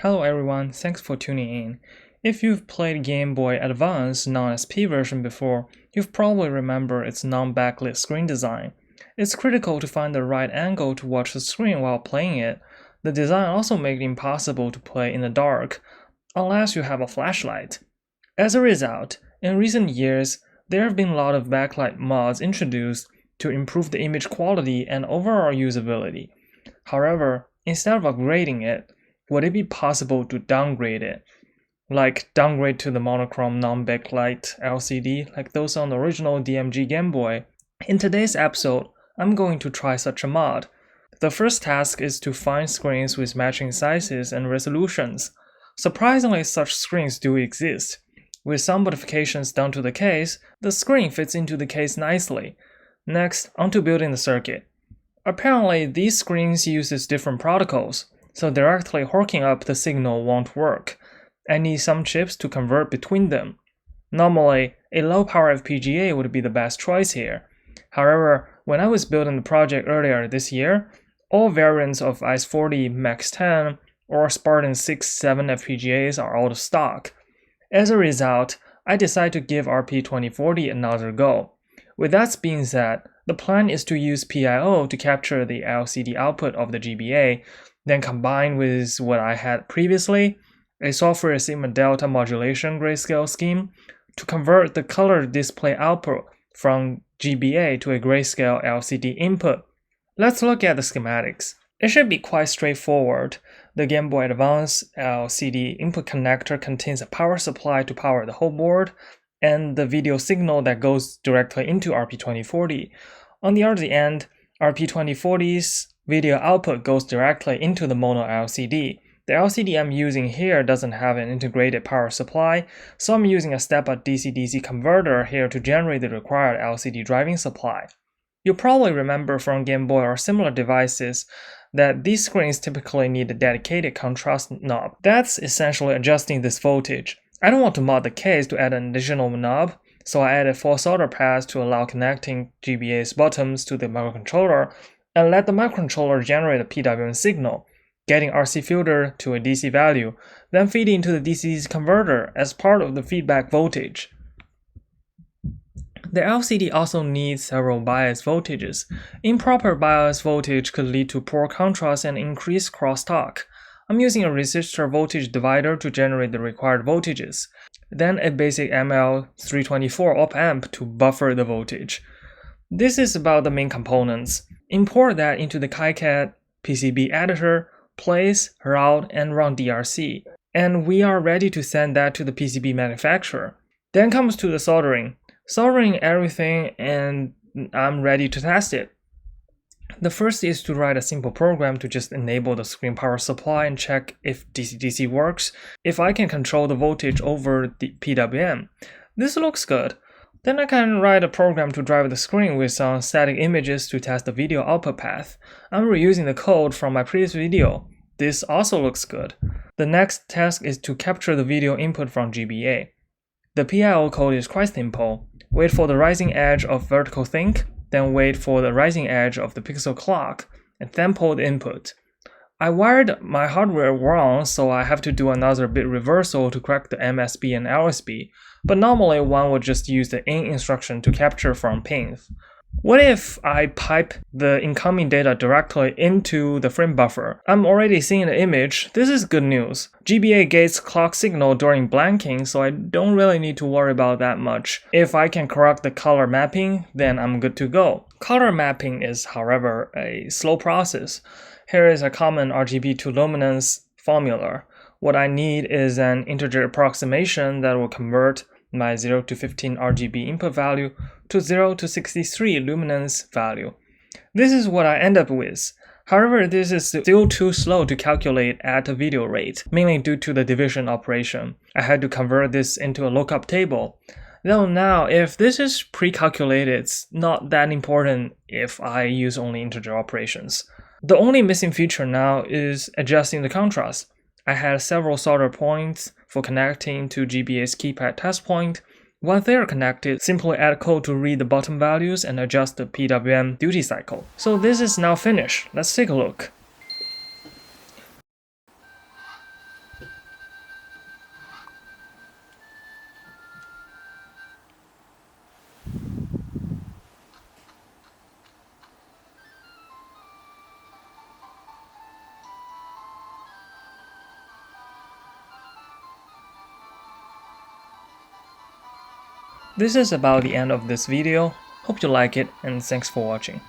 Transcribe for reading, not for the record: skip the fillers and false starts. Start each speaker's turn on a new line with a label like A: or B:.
A: Hello everyone, thanks for tuning in. If you've played Game Boy Advance non-SP version before, you've probably remember its non-backlit screen design. It's critical to find the right angle to watch the screen while playing it. The design also makes it impossible to play in the dark, unless you have a flashlight. As a result, in recent years, there have been a lot of backlight mods introduced to improve the image quality and overall usability. However, instead of upgrading it, would it be possible to downgrade it? Like downgrade to the monochrome non-backlight LCD like those on the original DMG Game Boy? In today's episode, I'm going to try such a mod. The first task is to find screens with matching sizes and resolutions. Surprisingly, such screens do exist. With some modifications done to the case, the screen fits into the case nicely. Next, onto building the circuit. Apparently, these screens uses different protocols, so directly hooking up the signal won't work. I need some chips to convert between them. Normally, a low-power FPGA would be the best choice here. However, when I was building the project earlier this year, all variants of ICE40 Max 10 or Spartan 6-7 FPGAs are out of stock. As a result, I decided to give RP2040 another go. With that being said, the plan is to use PIO to capture the LCD output of the GBA, then combine with what I had previously, a software sigma delta modulation grayscale scheme, to convert the color display output from GBA to a grayscale LCD input. Let's look at the schematics. It should be quite straightforward. The Game Boy Advance LCD input connector contains a power supply to power the whole board, and the video signal that goes directly into RP2040. On the other end, RP2040's video output goes directly into the mono LCD. The LCD I'm using here doesn't have an integrated power supply, so I'm using a step-up DC-DC converter here to generate the required LCD driving supply. You'll probably remember from Game Boy or similar devices that these screens typically need a dedicated contrast knob. That's essentially adjusting this voltage. I don't want to mod the case to add an additional knob, so I added 4 solder pads to allow connecting GBA's buttons to the microcontroller and let the microcontroller generate a PWM signal, getting RC filter to a DC value, then feeding into the DC-DC converter as part of the feedback voltage. The LCD also needs several bias voltages. Improper bias voltage could lead to poor contrast and increased crosstalk. I'm using a resistor voltage divider to generate the required voltages, then a basic ML324 op-amp to buffer the voltage. This is about the main components. Import that into the KiCad PCB editor, place, route, and run DRC. And we are ready to send that to the PCB manufacturer. Then comes to the soldering. Soldering everything, and I'm ready to test it. The first is to write a simple program to just enable the screen power supply and check if DC-DC works, if I can control the voltage over the PWM. This looks good. Then I can write a program to drive the screen with some static images to test the video output path. I'm reusing the code from my previous video. This also looks good. The next task is to capture the video input from GBA. The PIO code is quite simple. Wait for the rising edge of vertical sync, then wait for the rising edge of the pixel clock, and then pull the input. I wired my hardware wrong, so I have to do another bit reversal to correct the MSB and LSB, but normally one would just use the in instruction to capture from pins. What if I pipe the incoming data directly into the frame buffer? I'm already seeing the image. This is good news. GBA gets clock signal during blanking, so I don't really need to worry about that much. If I can correct the color mapping, then I'm good to go. Color mapping is, however, a slow process. Here is a common RGB to luminance formula. What I need is an integer approximation that will convert my 0 to 15 RGB input value to 0 to 63 luminance value. This is what I end up with. However, this is still too slow to calculate at a video rate, mainly due to the division operation. I had to convert this into a lookup table. Though now, if this is pre-calculated, it's not that important if I use only integer operations. The only missing feature now is adjusting the contrast. I had several solder points for connecting to GBA's keypad test point. Once they are connected, simply add code to read the button values and adjust the PWM duty cycle. So this is now finished. Let's take a look. This is about the end of this video. Hope you like it and thanks for watching.